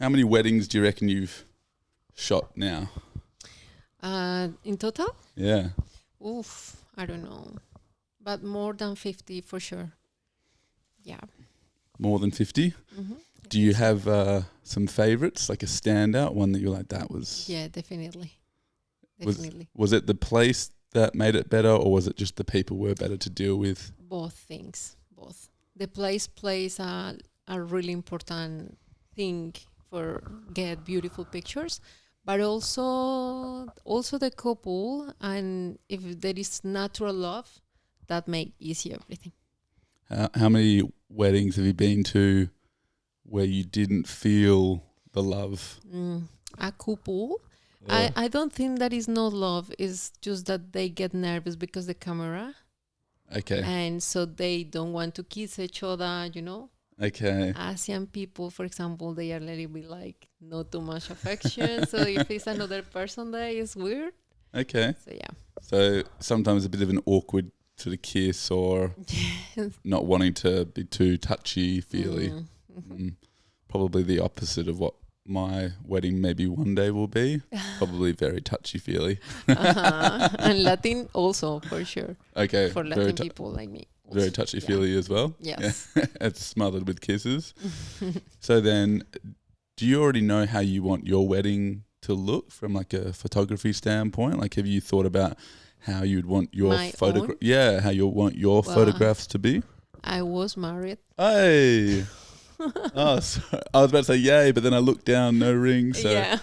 How many weddings do you reckon you've shot now? In total? Yeah. Oof, I don't know. But more than 50 for sure. Yeah. More than 50? Mm-hmm. Do you have some favorites, like a standout one that you're like, that was... Yeah, definitely. Was it the place that made it better, or was it just the people were better to deal with? Both things, both. The place plays a really important thing for get beautiful pictures, but also the couple, and if there is natural love, that make easy everything. How many weddings have you been to where you didn't feel the love? A couple. I don't think that is not love. It's just that they get nervous because the camera. Okay. And so they don't want to kiss each other, Okay. Asian people, for example, they are a little bit like not too much affection. So if it's another person there, it's weird. Okay. So yeah. So sometimes a bit of an awkward sort of kiss, or not wanting to be too touchy-feely. Probably the opposite of what my wedding maybe one day will be. Probably very touchy-feely. And Latin also, for sure. Okay. For Latin people like me. Also. Very touchy-feely as well? Yes. Yeah. It's smothered with kisses. So then, do you already know how you want your wedding to look from like a photography standpoint? Like, have you thought about how you'd want your photograph? Yeah, how you want your photographs to be? I was married. Hey. Oh, sorry. I was about to say yay, but then I looked down, no ring. So yeah.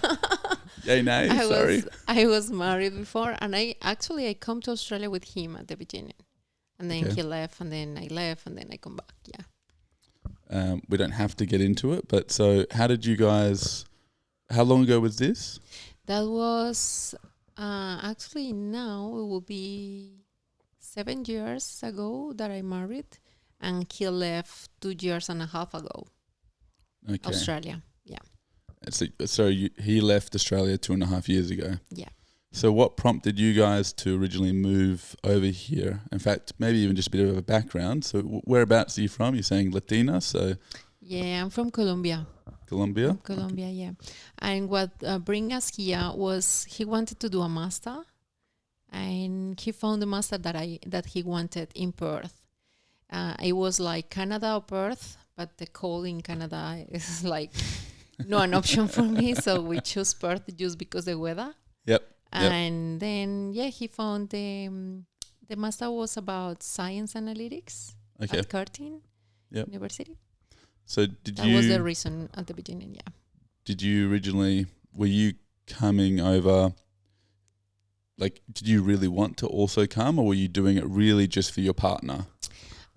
Yay, nay, sorry. I was married before, and I come to Australia with him at the beginning. And then he left, and then I left, and then I come back, yeah. We don't have to get into it, but so how long ago was this? That was actually now it will be 7 years ago that I married, and he left 2.5 years ago. Okay. Australia, yeah. So he left Australia 2.5 years ago. Yeah. So what prompted you guys to originally move over here? In fact, maybe even just a bit of a background. So whereabouts are you from? You're saying Latina, so... Yeah, I'm from Colombia. Colombia? From Colombia, yeah. And what bring us here was he wanted to do a master, and he found the master that he wanted in Perth. It was like Canada or Perth, but the cold in Canada is like not an option for me, so we chose Perth just because the weather. Yep. And then, he found the master was about science analytics at Curtin University. So that was the reason at the beginning, yeah. Did you originally, were you coming over, like, did you really want to also come, or were you doing it really just for your partner?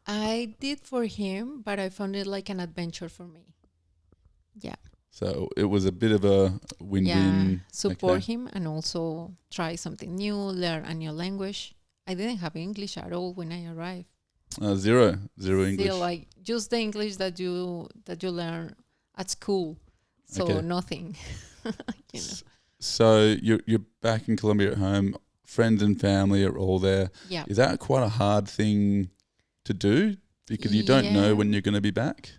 I did for him, but I found it like an adventure for me. Yeah. So it was a bit of a win-win. Yeah, support him and also try something new, learn a new language. I didn't have English at all when I arrived. Zero English. Still, like just the English that you learn at school. So nothing. So you're back in Colombia at home. Friends and family are all there. Yeah. Is that quite a hard thing to do because you don't know when you're going to be back?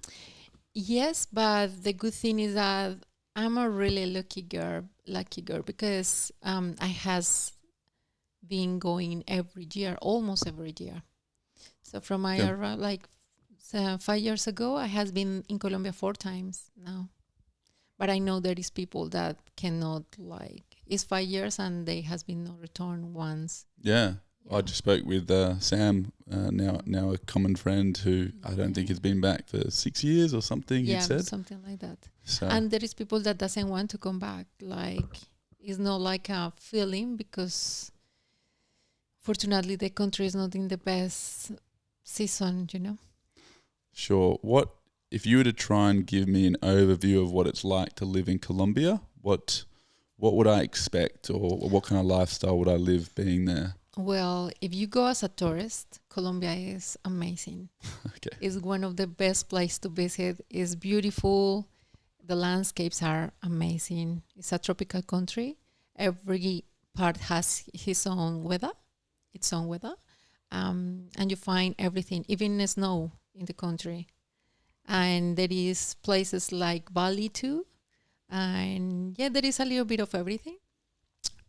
Yes, but the good thing is that I'm a really lucky girl because I has been going almost every year. So from my arrival, 5 years ago, I has been in Colombia 4 times now. But I know there is people that cannot it's 5 years and they has been no return once. Yeah. I just spoke with Sam, now a common friend who I don't think has been back for 6 years or something. Yeah, he said something like that. So. And there is people that doesn't want to come back. It's not like a feeling because fortunately the country is not in the best season, Sure. What if you were to try and give me an overview of what it's like to live in Colombia? What would I expect, or what kind of lifestyle would I live being there? Well, if you go as a tourist, Colombia is amazing. Okay. It's one of the best places to visit. It's beautiful. The landscapes are amazing. It's a tropical country. Every part has its own weather. And you find everything, even snow in the country. And there is places like Bali too. And yeah, there is a little bit of everything.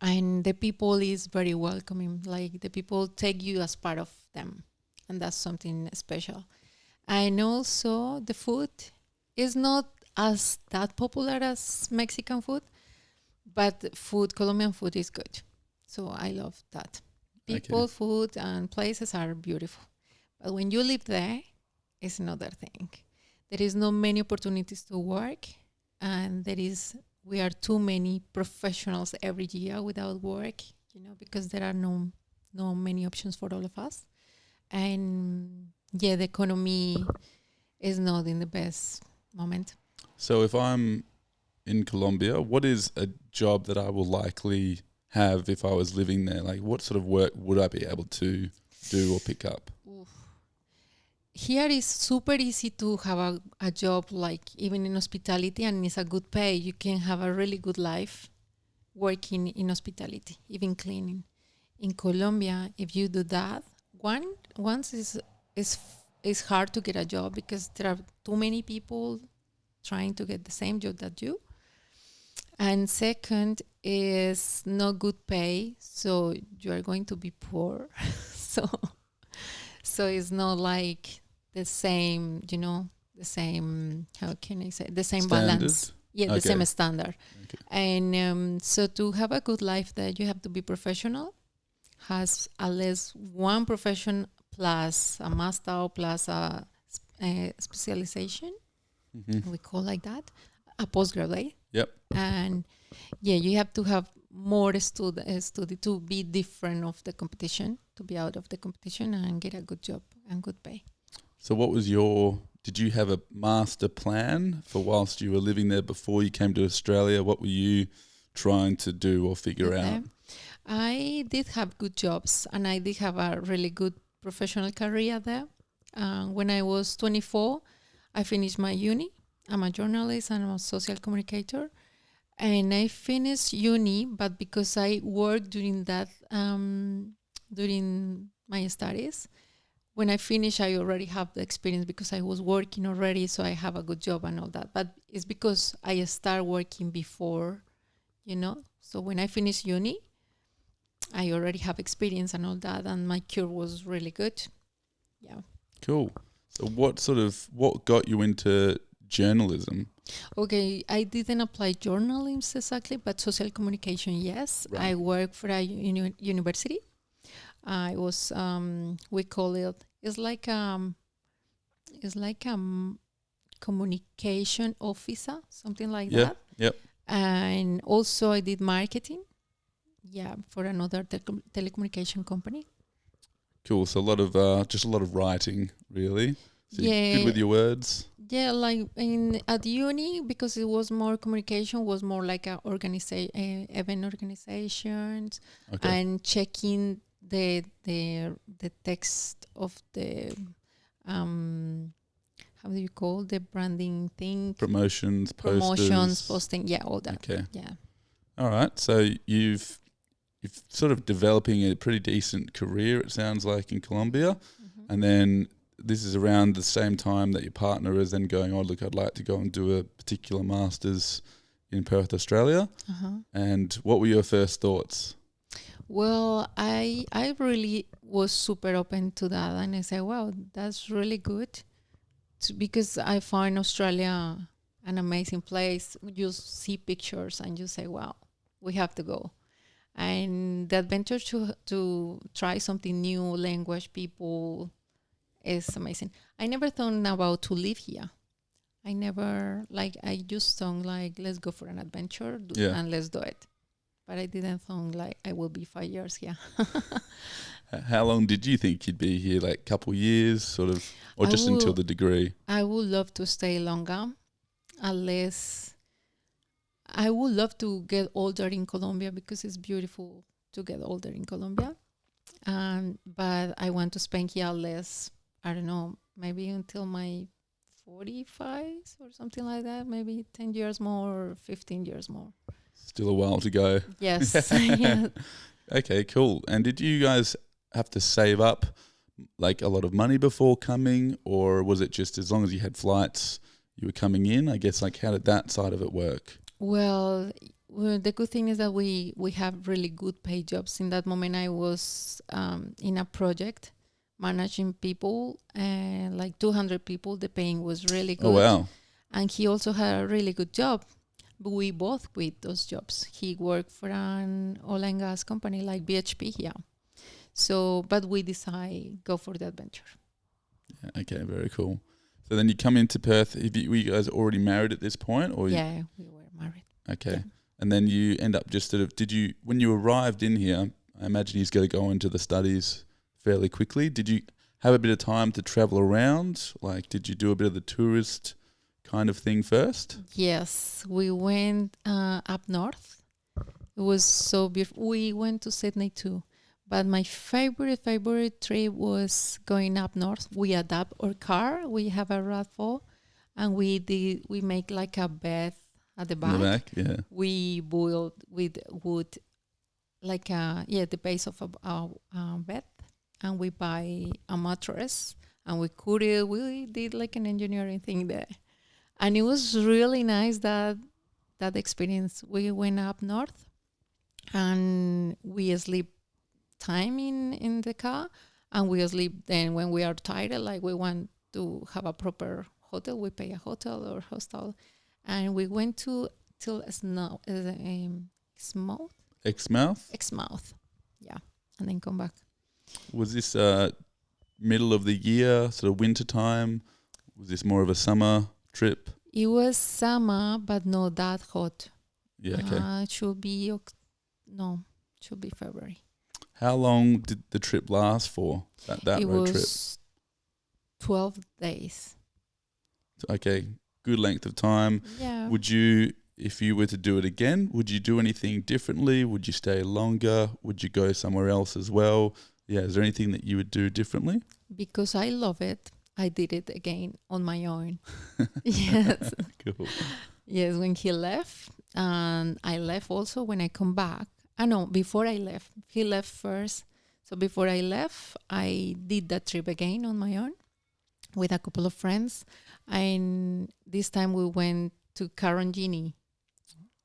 And the people is very welcoming. Like the people take you as part of them. And that's something special. And also the food is not as that popular as Mexican food, but Colombian food is good. So I love that. People, food, and places are beautiful. But when you live there, it's another thing. There is not many opportunities to work, and we are too many professionals every year without work, because there are no many options for all of us. And yeah, the economy is not in the best moment. So if I'm in Colombia, what is a job that I will likely have if I was living there? Like, what sort of work would I be able to do or pick up? Oof. Here is super easy to have a job, like even in hospitality, and it's a good pay. You can have a really good life working in hospitality, even cleaning. In Colombia, if you do that, once is hard to get a job because there are too many people trying to get the same job that you. And second is not good pay, so you are going to be poor. so it's not like the same, how can I say, the same Standard? Balance. Yeah, the same standard. Okay. And so to have a good life there, you have to be professional, has at least one profession plus a master plus a specialization. Mm-hmm. We call like that, a postgraduate. Yep. And yeah, you have to have more study to be different of the competition, to be out of the competition and get a good job and good pay. So what was did you have a master plan for whilst you were living there before you came to Australia? What were you trying to do or figure out? I did have good jobs and I did have a really good professional career there. When I was 24, I finished my uni. I'm a journalist and I'm a social communicator. And I finished uni, but because I worked during my studies, when I finish, I already have the experience because I was working already, so I have a good job and all that. But it's because I start working before, So when I finish uni, I already have experience and all that, and my cure was really good. Yeah. Cool. So what got you into journalism? Okay, I didn't apply journalism exactly, but social communication, yes. Right. I work for a university. I was, we call it, it's like communication officer, something like that. Yep. And also I did marketing, for another telecommunication company. Cool. So a lot of writing, really. So Yeah. Good with your words. Yeah, like at uni, because it was more communication, was more like a event organizations, and checking the text of the how do you call the branding thing? Promotions, posting, all that. Okay. Yeah. All right. So you've sort of developing a pretty decent career, it sounds like, in Colombia, and then this is around the same time that your partner is then going, oh, look, I'd like to go and do a particular master's in Perth, Australia. And what were your first thoughts? Well, I really was super open to that. And I said, wow, that's really good. Because I find Australia an amazing place. You see pictures and you say, wow, we have to go. And the adventure to try something new, language, people, is amazing. I never thought about to live here. I just thought let's go for an adventure and let's do it. But I didn't think I will be 5 years here. How long did you think you'd be here? Like a couple years sort of, or just until the degree? I would love to stay longer, unless I would love to get older in Colombia because it's beautiful to get older in Colombia. But I want to spend here less. I don't know, maybe until my 45 or something like that, maybe 10 years more or 15 years more. Still a while to go. Yes. Yeah. Okay, cool. And did you guys have to save up like a lot of money before coming, or was it just as long as you had flights, you were coming in? I guess, like, how did that side of it work? Well, the good thing is that we have really good paid jobs. In that moment, I was in a project managing people, and like 200 people. The paying was really Oh, good. wow. And he also had a really good job. But we both quit those jobs. He worked for an oil and gas company like BHP, yeah. So, but we decide go for the adventure. Yeah, okay, very cool. So then you come into Perth. Were you guys already married at this point? Or Yeah, we were married. okay. Yeah. And then you end up just sort of, when you arrived in here, I imagine he's going to go into the studies fairly quickly. Did you have a bit of time to travel around? Like, did you do a bit of the tourist kind of thing first? Yes, we went up north. It was so beautiful. We went to Sydney too. But my favorite trip was going up north. We adapt our car. We have a RAV4 and we make like a bed at the In the back. back, yeah. We built with wood like the base of a bed, and we buy a mattress and we cut it. We did like an engineering thing there, and it was really nice that experience. We went up north and we sleep time in the car, and we sleep then when we are tired, like we want to have a proper hotel, we pay a hotel or hostel, and we went to till Exmouth? Exmouth, yeah, and then come back. Was this middle of the year, sort of winter time? Was this more of a summer trip? It was summer, but not that hot. Yeah, okay. It should be should be February. How long did the trip last for? That It road trip? was 12 days. Okay, good length of time. Yeah. Would you, if you were to do it again, would you do anything differently? Would you stay longer? Would you go somewhere else as well? Yeah, is there anything that you would do differently? Because I love it, I did it again on my own. Yes. Cool. Yes, when he left, and I left also when I come back. No, before I left. He left first. So before I left, I did that trip again on my own with a couple of friends. And this time we went to Karangini.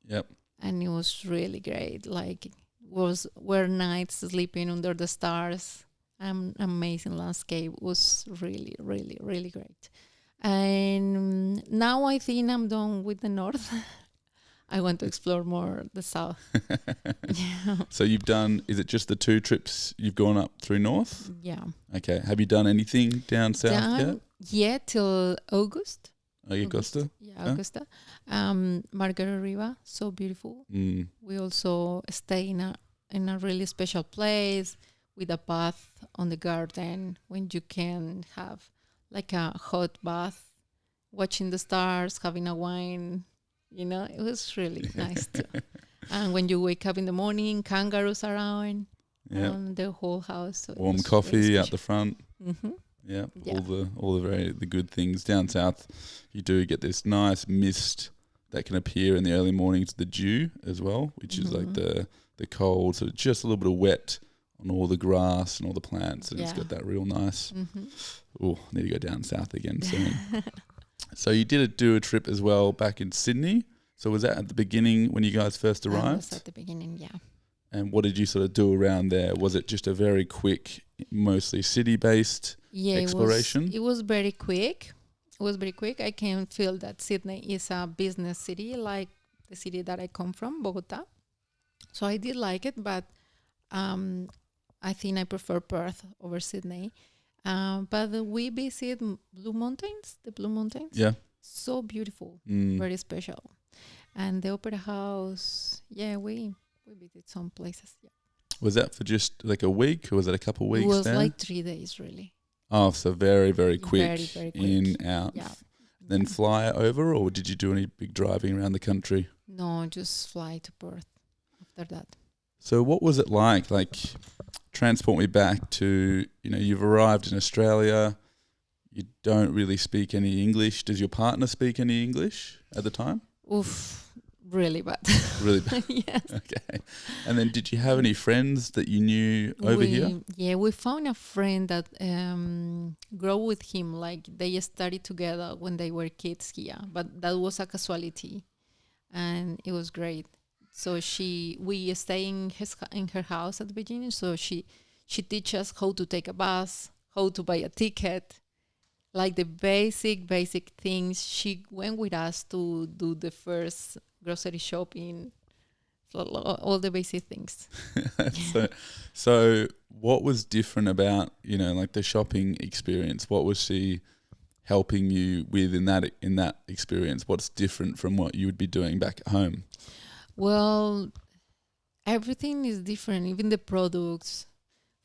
Yep. And it was really great. Like, were nights sleeping under the stars. Amazing landscape. It was really, really, really great. And now I think I'm done with the north. I want to explore more the south. Yeah. So you've done, is it just the 2 trips you've gone up through north? Yeah. Okay. Have you done anything down south yet? Yeah, till August. Oh, Augusta? Yeah, Augusta. Margaret River, so beautiful. Mm. We also stay in a really special place with a bath on the garden when you can have like a hot bath, watching the stars, having a wine. You know, it was really nice too. And when you wake up in the morning, kangaroos around the whole house. So warm coffee out the front. Mm-hmm. Yeah, all the good things. Down south, you do get this nice mist that can appear in the early mornings, the dew as well, which is like the cold, so just a little bit of wet on all the grass and all the plants, and it's got that real nice. Mm-hmm. Oh, need to go down south again soon. So you did do a trip as well back in Sydney. So was that at the beginning when you guys first arrived? That was at the beginning, yeah. And what did you sort of do around there? Was it just a very quick, mostly city-based exploration? It was very quick. It was very quick. I can feel that Sydney is a business city, like the city that I come from, Bogota. So I did like it, but I think I prefer Perth over Sydney. But we visit the Blue Mountains. Yeah. So beautiful, very special. And the Opera House, we visited some places. Yeah. Was that for just like a week, or was it a couple of weeks? It was there? like 3 days, really. Oh, so very, very quick. Very, very quick. In, out. Yeah. Then fly over, or did you do any big driving around the country? No, just fly to Perth after that. So what was it like? Like, transport me back to, you've arrived in Australia. You don't really speak any English. Does your partner speak any English at the time? Oof, really bad. Really bad? Yes. Okay. And then did you have any friends that you knew over here? Yeah, we found a friend that grew with him. Like, they studied together when they were kids here. But that was a casualty. and it was great. So we stay in her house at the beginning. So she teaches us how to take a bus, how to buy a ticket, like the basic things. She went with us to do the first grocery shopping, so all the basic things. So what was different about, like the shopping experience? What was she helping you with in that experience? What's different from what you would be doing back at home? Well, everything is different. Even the products,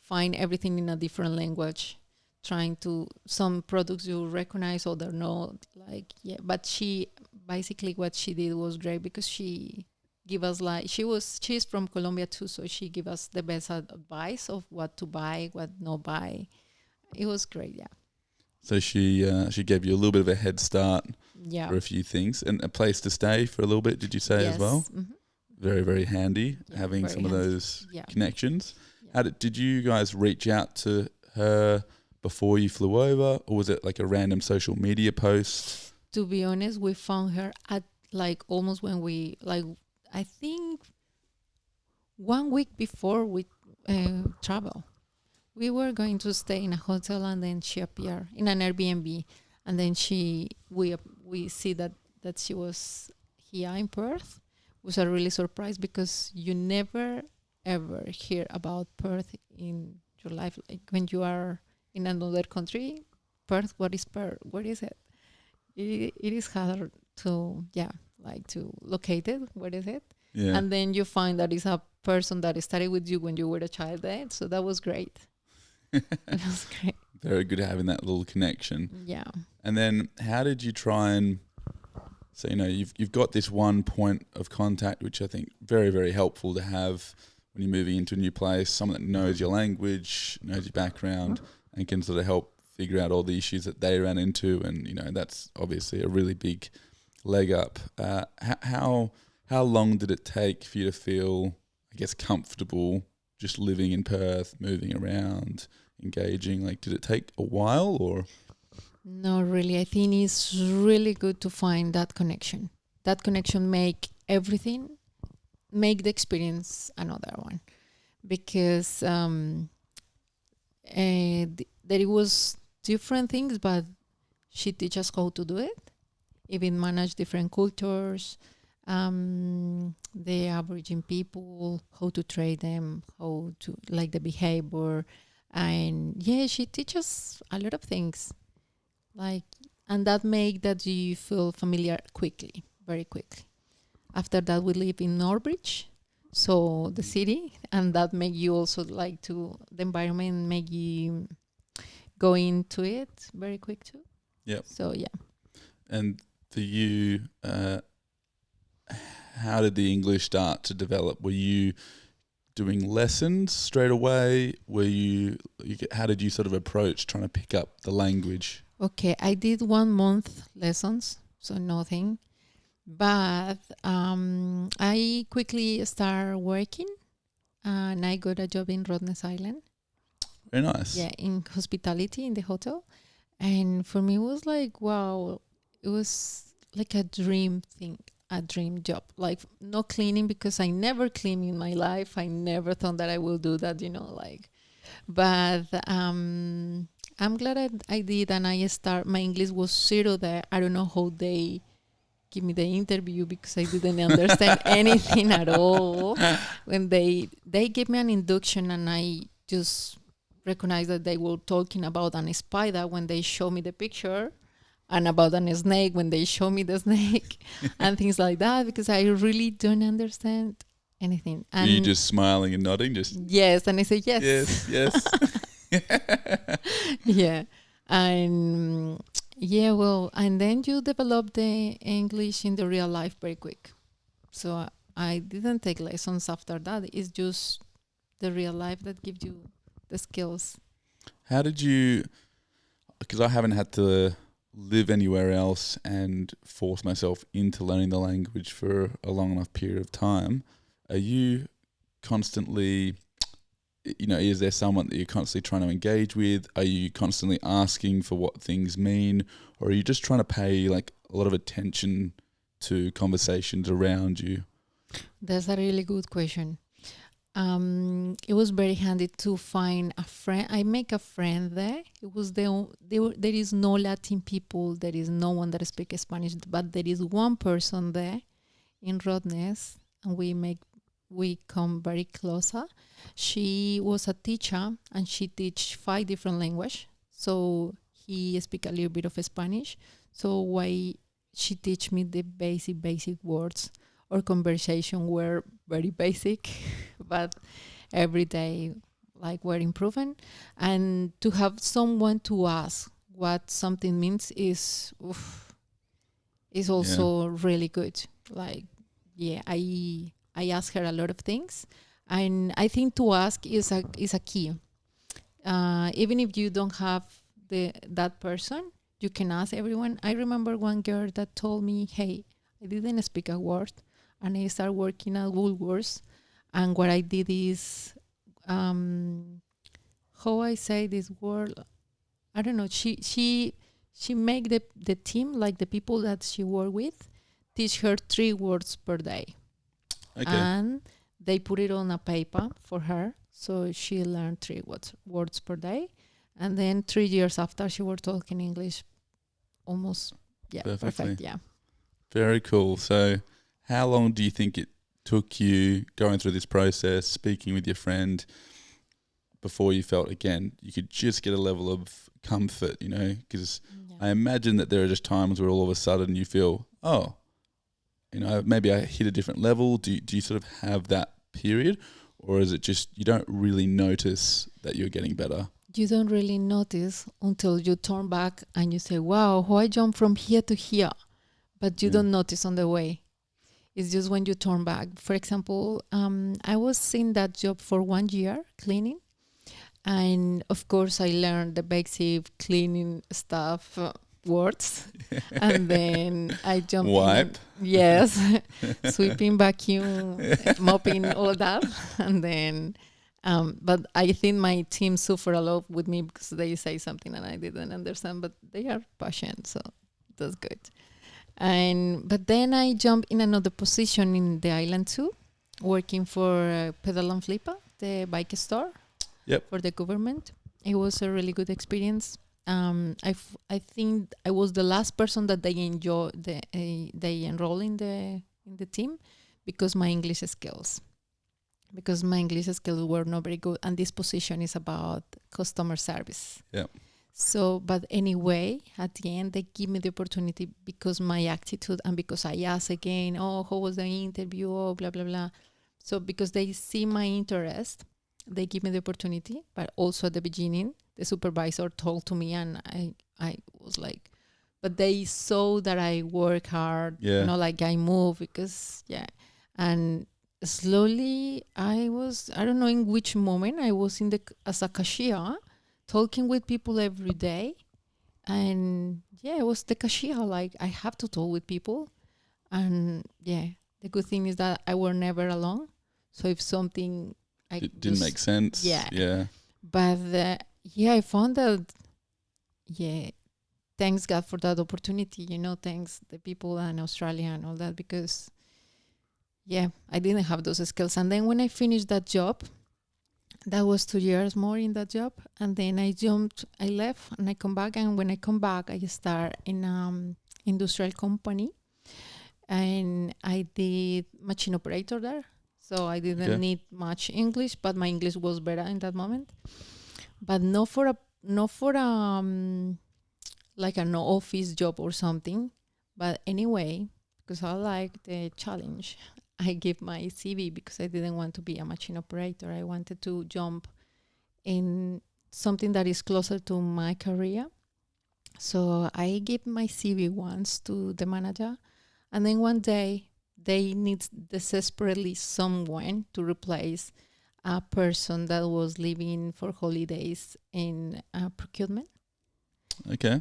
find everything in a different language. Trying to, some products you recognize, other not. Like, yeah, but she basically, what she did was great, because she give us, like, she's from Colombia too, so she give us the best advice of what to buy, what not buy. It was great. Yeah. So she gave you a little bit of a head start Yeah. for a few things, and a place to stay for a little bit, did you say? Yes. As well? Mm-hmm. Very, very handy, Yeah, having very some of handy. those Yeah. connections. Yeah. How did you guys reach out to her before you flew over, or was it like a random social media post? To be honest, we found her at, like, almost when we, like, I think 1 week before we travel. We were going to stay in a hotel, and then she appeared in an Airbnb, and then we see that she was here in Perth. It was a really surprise, because you never ever hear about Perth in your life. Like, when you are in another country, Perth, what is Perth? Where is it? It is hard to, like, to locate it. What is it? Yeah. And then you find that it's a person that studied with you when you were a child there. So that was great. It was great. Very good having that little connection. Yeah. And then how did you try and, so you've got this one point of contact, which I think very, very helpful to have when you're moving into a new place, someone that knows your language, knows your background, and can sort of help figure out all the issues that they ran into. And that's obviously a really big leg up. How long did it take for you to feel, I guess, comfortable just living in Perth, moving around, engaging? Like, did it take a while, or? No, really. I think it's really good to find that connection. That connection make the experience another one. Because there was different things, but she teach us how to do it. Even manage different cultures, the Aboriginal people, how to trade them, how to, like, the behavior. And yeah, she teaches a lot of things, like, and that make that you feel familiar very quickly. After that, we live in Norbridge, so the city, and that make you also like to, the environment make you go into it very quick too. Yep. So yeah. And for you, how did the English start to develop? Were you doing lessons straight away? How did you sort of approach trying to pick up the language? Okay, I did 1 month lessons, so nothing. But I quickly started working, and I got a job in Rottnest Island. Very nice. Yeah, in hospitality in the hotel. And for me, it was like, wow, it was like a dream thing, a dream job. Like, not cleaning, because I never cleaned in my life. I never thought that I will do that, like. But I'm glad I did, and my English was zero there. I don't know how they give me the interview, because I didn't understand anything at all. When they gave me an induction, and I just recognized that they were talking about a spider when they show me the picture, and about a snake when they show me the snake, and things like that, because I really don't understand anything. And you just smiling and nodding, just yes, and I say yes. Yes. Yeah. And yeah, well, and then you develop the English in the real life very quick. So I didn't take lessons after that. It's just the real life that gives you the skills. How did you, because I haven't had to live anywhere else and force myself into learning the language for a long enough period of time, are you constantly, is there someone that you're constantly trying to engage with? Are you constantly asking for what things mean? Or are you just trying to pay like a lot of attention to conversations around you? That's a really good question. It was very handy to find a friend. I make a friend there. It was there is no Latin people. There is no one that speaks Spanish, but there is one person there in Rodness, and we come very closer. She was a teacher, and she teach 5 different language. So he speak a little bit of Spanish. So why she teach me the basic words. Our conversation were very basic, but every day like we're improving. And to have someone to ask what something means is also really good. Like, yeah, I ask her a lot of things, and I think to ask is a key. Even if you don't have that person, you can ask everyone. I remember one girl that told me, "Hey, I didn't speak a word, and I started working at Woolworths, and what I did is, how I say this word, I don't know. She make the team, like the people that she work with, teach her 3 words per day, and they put it on a paper for her, so she learned 3 words per day, and then 3 years after she was talking English, almost perfect. Yeah, very cool. So, how long do you think it took you going through this process, speaking with your friend, before you felt, again, you could just get a level of comfort, you know? Because I imagine that there are just times where all of a sudden you feel, oh, you know, maybe I hit a different level. Do you sort of have that period? Or is it just you don't really notice that you're getting better? You don't really notice until you turn back and you say, wow, how I jumped from here to here. But you don't notice on the way. It's just when you turn back. For example, I was in that job for 1 year, cleaning. And of course, I learned the basic cleaning stuff, words. And then I jumped Wipe. Yes. Sweeping, vacuum, mopping, all that. And then, but I think my team suffer a lot with me because they say something and I didn't understand, but they are patient. So that's good. But then I jumped in another position in the island too, working for Pedal and Flipa, the bike store. For the government. It was a really good experience. I think I was the last person that they enroll in the team because my English skills were not very good, and this position is about customer service. So, but anyway, at the end, they give me the opportunity because my attitude and because I asked again, oh, how was the interview? Oh, blah, blah, blah. So because they see my interest, they give me the opportunity. But also at the beginning, the supervisor told to me, and I was like, but they saw that I work hard, like I move because, and slowly I don't know in which moment I was as a cashier, talking with people every day. And it was the cashier, like I have to talk with people. And the good thing is that I were never alone. So if something it didn't make sense. But I found that thanks God for that opportunity, thanks the people in Australia and all that, because I didn't have those skills. And then when I finished that job, that was 2 years more in that job, and then I left and I come back, and when I come back I start in industrial company, and I did machine operator there. So I didn't need much English, but my English was better in that moment. But not for like an office job or something. But anyway, because I like the challenge, I gave my CV because I didn't want to be a machine operator. I wanted to jump in something that is closer to my career. So I gave my CV once to the manager, and then one day they need desperately someone to replace a person that was leaving for holidays in procurement.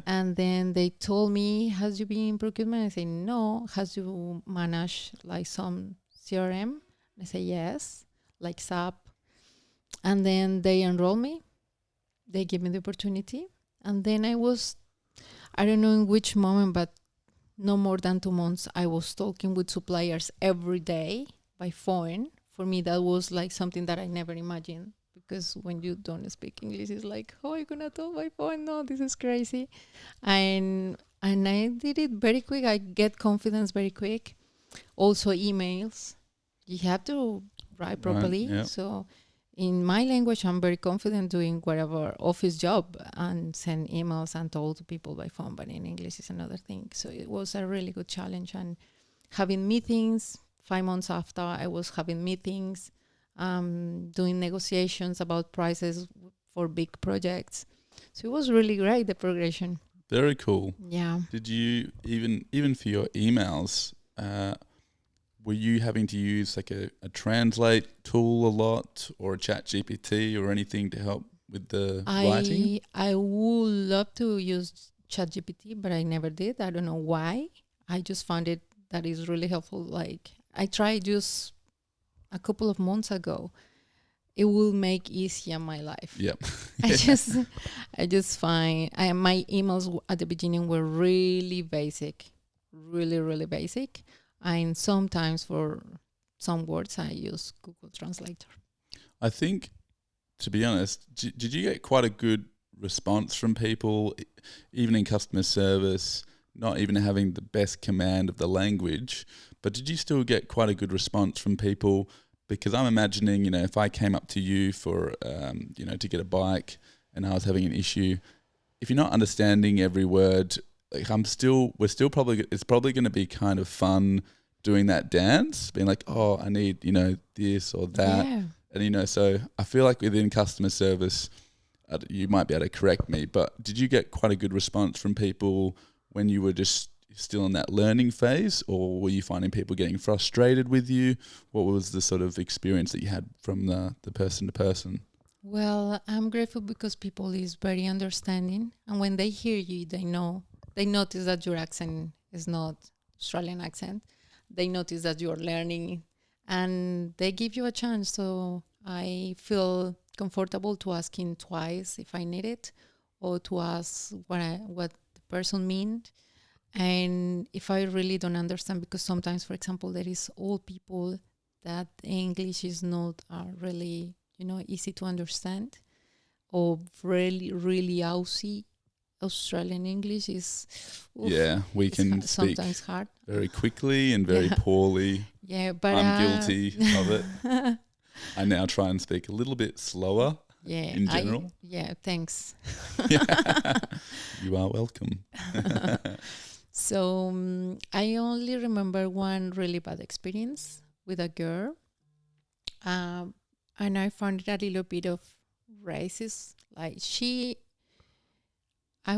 And then they told me, has you been in procurement? I say, no. Has you managed like some CRM? I say, yes, like SAP. And then they enroll me. They give me the opportunity. And then I don't know in which moment, but no more than 2 months, I was talking with suppliers every day by phone. For me, that was like something that I never imagined, because when you don't speak English, it's like, how are you gonna talk by phone? No, this is crazy. And I did it very quick. I get confidence very quick. Also, emails. You have to write properly. Right, yeah. So in my language, I'm very confident doing whatever office job and send emails and talk to people by phone, but in English is another thing. So it was a really good challenge. And having meetings, 5 months after, I was having meetings, doing negotiations about prices for big projects. So it was really great, the progression. Very cool. Yeah. Did you even for your emails, were you having to use like a translate tool a lot, or a chat GPT or anything to help with the writing? I would love to use ChatGPT, but I never did. I don't know why. I just found it that is really helpful. Like, I tried just a couple of months ago. It will make easier my life. Yep. I just find my emails at the beginning were really basic, really, really basic. And sometimes for some words, I use Google Translator. I think, to be honest, did you get quite a good response from people, even in customer service, not even having the best command of the language, but did you still get quite a good response from people? Because I'm imagining, if I came up to you for, to get a bike and I was having an issue, if you're not understanding every word, like it's probably going to be kind of fun doing that dance, being like, oh, I need, this or that. Yeah. And, so I feel like within customer service, you might be able to correct me, but did you get quite a good response from people when you were just still in that learning phase, or were you finding people getting frustrated with you? What was the sort of experience that you had from the person to person? Well, I'm grateful because people is very understanding, and when they hear you, they notice that your accent is not Australian accent. They notice that you're learning, and they give you a chance. So I feel comfortable to asking twice if I need it, or to ask what the person means. And if I really don't understand, because sometimes, for example, there is old people that English is not really, easy to understand, or really, really Aussie Australian English is, we can speak sometimes hard, very quickly and very poorly. Yeah, but I'm guilty of it. I now try and speak a little bit slower. In general. Thanks. You are welcome. So I only remember one really bad experience with a girl, and I found it a little bit of racist. Like, I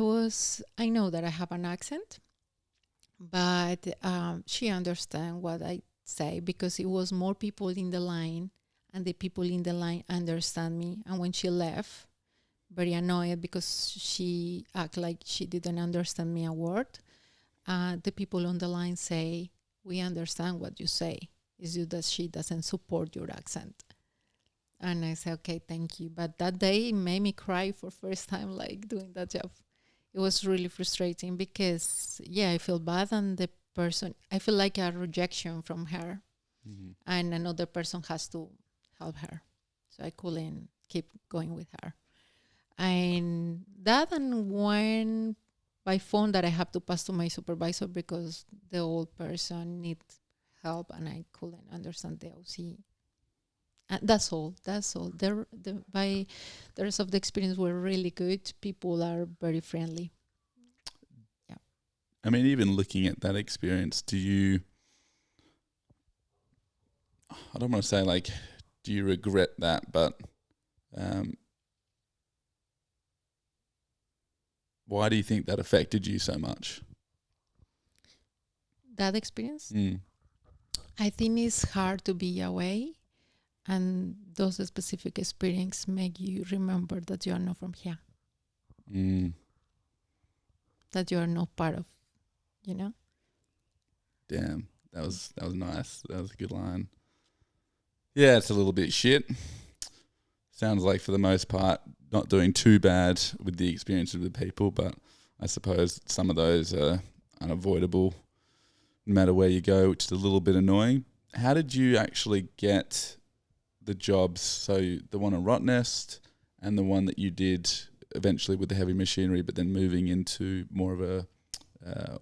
know that I have an accent, but she understand what I say, because it was more people in the line, and the people in the line understand me. And when she left, very annoyed because she act like she didn't understand me a word. The people on the line say, we understand what you say. It's just that she doesn't support your accent. And I say, okay, thank you. But that day it made me cry for first time, like, doing that job. It was really frustrating because, I feel bad, and the person, I feel like a rejection from her, and another person has to help her. So I couldn't keep going with her. And when by phone that I have to pass to my supervisor because the old person needs help and I couldn't understand the OC. That's all. The rest of the experience were really good. People are very friendly. Yeah. I mean, even looking at that experience, I don't want to say like, do you regret that? But why do you think that affected you so much? That experience? I think it's hard to be away, and those specific experiences make you remember that you are not from here. That you are not part of, Damn, that was nice. That was a good line. Yeah, it's a little bit shit. Sounds like for the most part not doing too bad with the experience of the people, but I suppose some of those are unavoidable no matter where you go, which is a little bit annoying. How did you actually get the jobs? So the one at Rottnest and the one that you did eventually with the heavy machinery, but then moving into more of a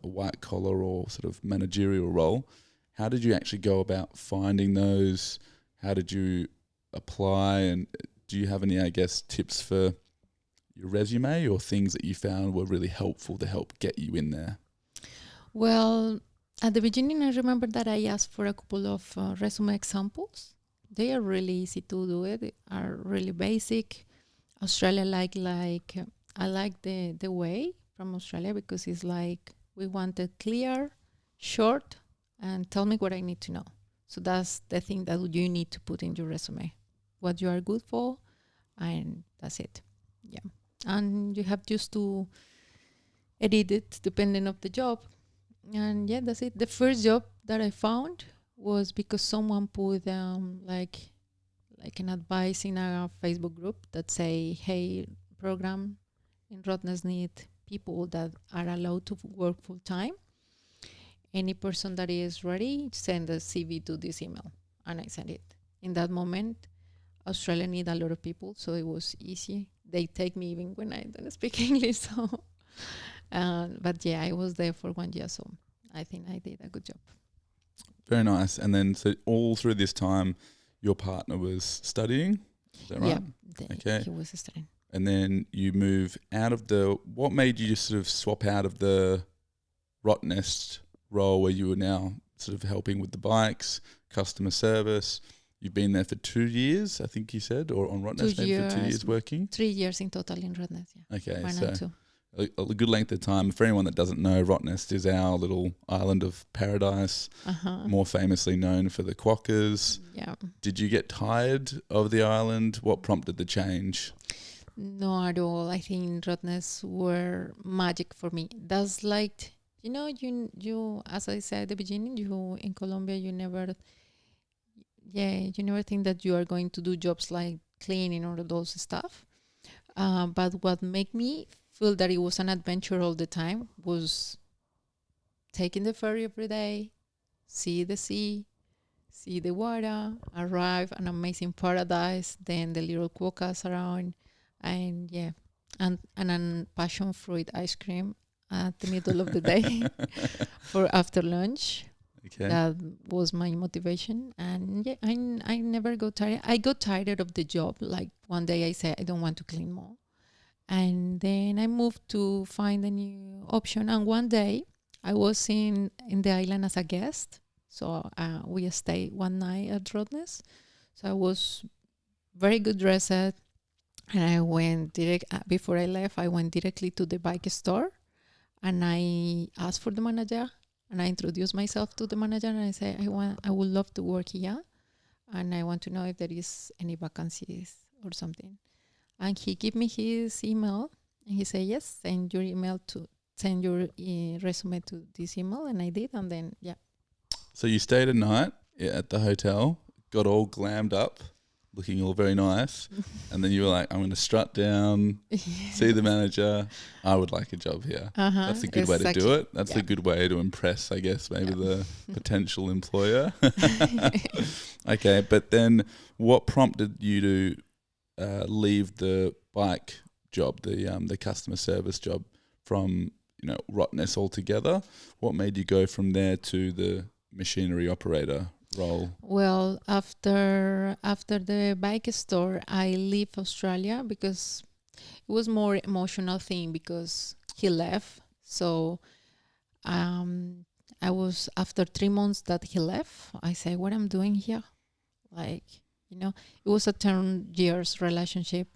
white collar or sort of managerial role. How did you actually go about finding those? How did you apply? And do you have any, I guess, tips for your resume or things that you found were really helpful to help get you in there? Well, at the beginning, I remember that I asked for a couple of resume examples. They are really easy to do. They are really basic. Australia, I like the way from Australia because it's like we want it clear, short, and tell me what I need to know. So that's the thing that you need to put in your resume, what you are good for, and that's it. Yeah, and you have just to edit it depending of the job, and yeah, that's it. The first job that I found was because someone put like an advice in a Facebook group that say, hey, program in Rottnest need people that are allowed to work full time. Any person that is ready, send a CV to this email. And I sent it. In that moment, Australia need a lot of people, so it was easy. They take me even when I don't speak English. So, but yeah, I was there for 1 year, so I think I did a good job. Very nice. And then, so all through this time, your partner was studying, is that right? Yeah, okay. He was studying. And then you move out of what made you just sort of swap out of the Rottnest role where you were now sort of helping with the bikes, customer service? You've been there for 2 years, I think you said, or on Rottnest maybe for 2 years working? 3 years in total in Rottnest, yeah. Okay, 1 so and 2. A good length of time. For anyone that doesn't know, Rottnest is our little island of paradise, more famously known for the quokkas. Yeah. Did you get tired of the island? What prompted the change? No, at all. I think Rottnest were magic for me. That's like, you as I said at the beginning, you in Colombia, you never think that you are going to do jobs like cleaning or those stuff. But what made me feel that it was an adventure all the time was taking the ferry every day, see the sea, see the water, arrive an amazing paradise, then the little quokkas around, and and passion fruit ice cream at the middle of the day for after lunch. Okay. That was my motivation, and yeah, I never got tired. I got tired of the job. Like one day I said I don't want to clean more. And then I moved to find a new option. And one day I was in the island as a guest. So we stayed one night at Rottnest. So I was very good dressed. And I went before I left, I went directly to the bike store. And I asked for the manager. And I introduced myself to the manager. And I said, I would love to work here. And I want to know if there is any vacancies or something. And he gave me his email, and he said, yes, send your resume to this email. And I did, and then, yeah. So you stayed a night at the hotel, got all glammed up, looking all very nice, and then you were like, I'm going to strut down, see the manager, I would like a job here. That's a good way to do it. That's a good way to impress, I guess, maybe the potential employer. Okay, but then what prompted you to leave the bike job, the customer service job from Rottnest altogether? What made you go from there to the machinery operator role? Well, after the bike store, I left Australia because it was more emotional thing because he left. So I was after 3 months that he left. I say, what I'm doing here, like. It was a 10 years relationship.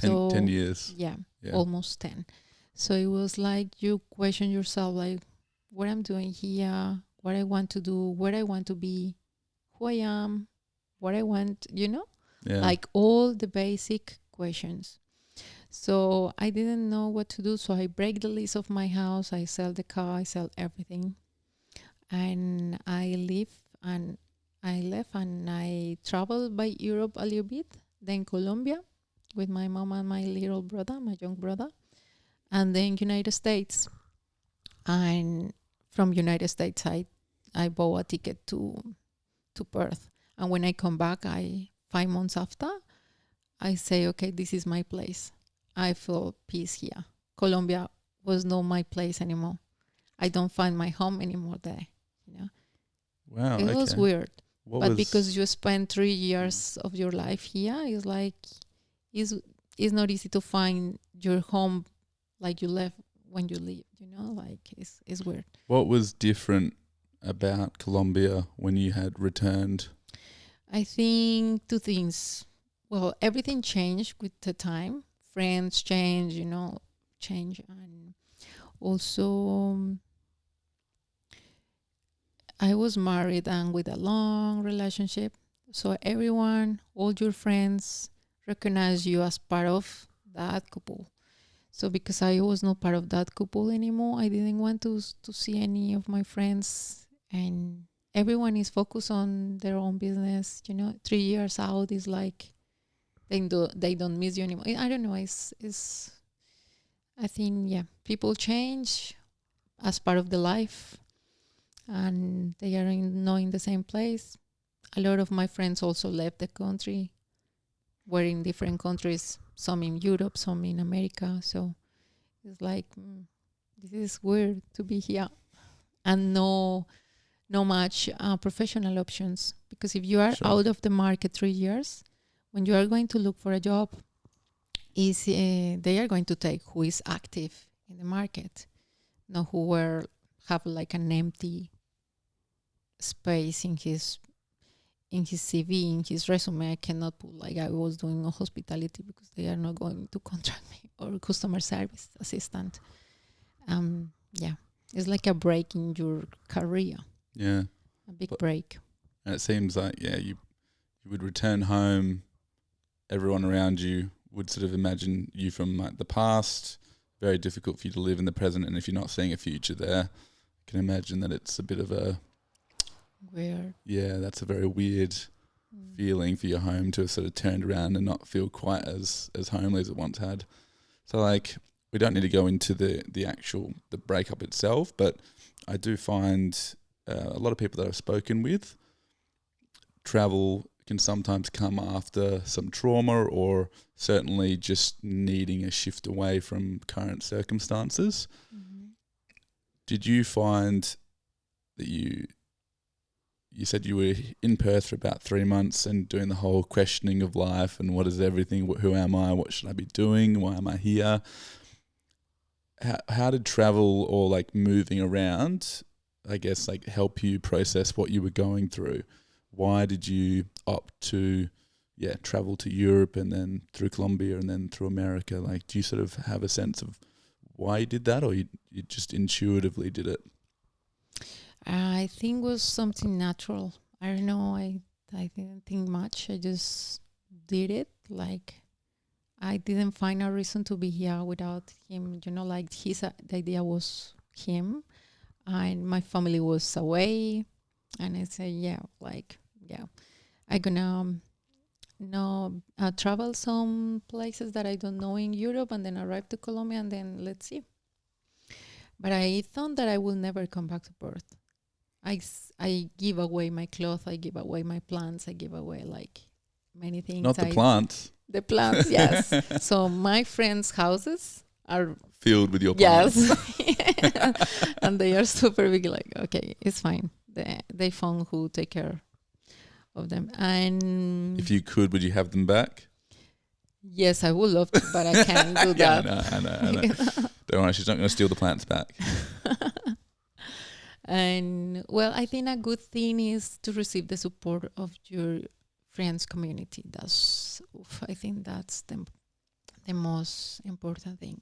10 years. Yeah, almost 10. So it was like you question yourself, like what I'm doing here, what I want to do, where I want to be, who I am, what I want, like all the basic questions. So I didn't know what to do. So I break the lease of my house. I sell the car. I sell everything. And I left and I traveled by Europe a little bit, then Colombia with my mom and my little brother, my young brother, and then United States. And from United States, I I bought a ticket to Perth. And when I come back, 5 months after, I say, okay, this is my place. I feel peace here. Colombia was not my place anymore. I don't find my home anymore there. You know, Wow. it was Okay. weird. What But was because you spend 3 years of your life here, it's like it's not easy to find your home like you left when you leave. You know, like it's weird. what was different about Colombia when you had returned? I think two things. Well, everything changed with the time. Friends change, change, and also I was married and with a long relationship. So everyone, all your friends recognize you as part of that couple. So because I was not part of that couple anymore, I didn't want to see any of my friends, and everyone is focused on their own business. 3 years out is like they don't miss you anymore. I don't know. It's I think, yeah, people change as part of the life, and they are not in the same place. A lot of my friends also left the country. We're in different countries, some in Europe, some in America. So it's like, this is weird to be here, and no much professional options. Because if you are Sure. out of the market 3 years, when you are going to look for a job, they are going to take who is active in the market, not who have like an empty space in his CV, in his resume. I cannot put like I was doing hospitality, because they are not going to contract me, or customer service assistant. Yeah, it's like a break in your career, Yeah. a big But- break. And it seems like, you would return home, everyone around you would sort of imagine you from like the past, very difficult for you to live in the present, and if you're not seeing a future there, I can imagine that it's a bit of a, Weird. that's a very weird feeling for your home to have sort of turned around and not feel quite as homely as it once had. So like, we don't need to go into the actual breakup itself, but I do find a lot of people that I've spoken with, travel can sometimes come after some trauma, or certainly just needing a shift away from current circumstances. Mm-hmm. Did you find that you said you were in Perth for about 3 months and doing the whole questioning of life and what is everything, who am I, what should I be doing, why am I here? How did travel, or like moving around, I guess, like help you process what you were going through? Why did you opt to travel to Europe and then through Colombia and then through America? Like, do you sort of have a sense of why you did that, or you just intuitively did it? I think it was something natural. I don't know. I didn't think much. I just did it. Like, I didn't find a reason to be here without him. Like the idea was him, and my family was away, and I said, I'm gonna travel some places that I don't know in Europe, and then arrive to Colombia, and then let's see. But I thought that I will never come back to Perth. I give away my clothes, I give away my plants, I give away like many things. Not the plants. The plants, yes. So my friends' houses are filled with your plants. Yes. And they are super big. Like, okay, it's fine. They found who take care of them. And if you could, would you have them back? Yes, I would love to, but I can't do that. I know. Don't worry, she's not going to steal the plants back. And well, I think a good thing is to receive the support of your friends community. I think that's the most important thing.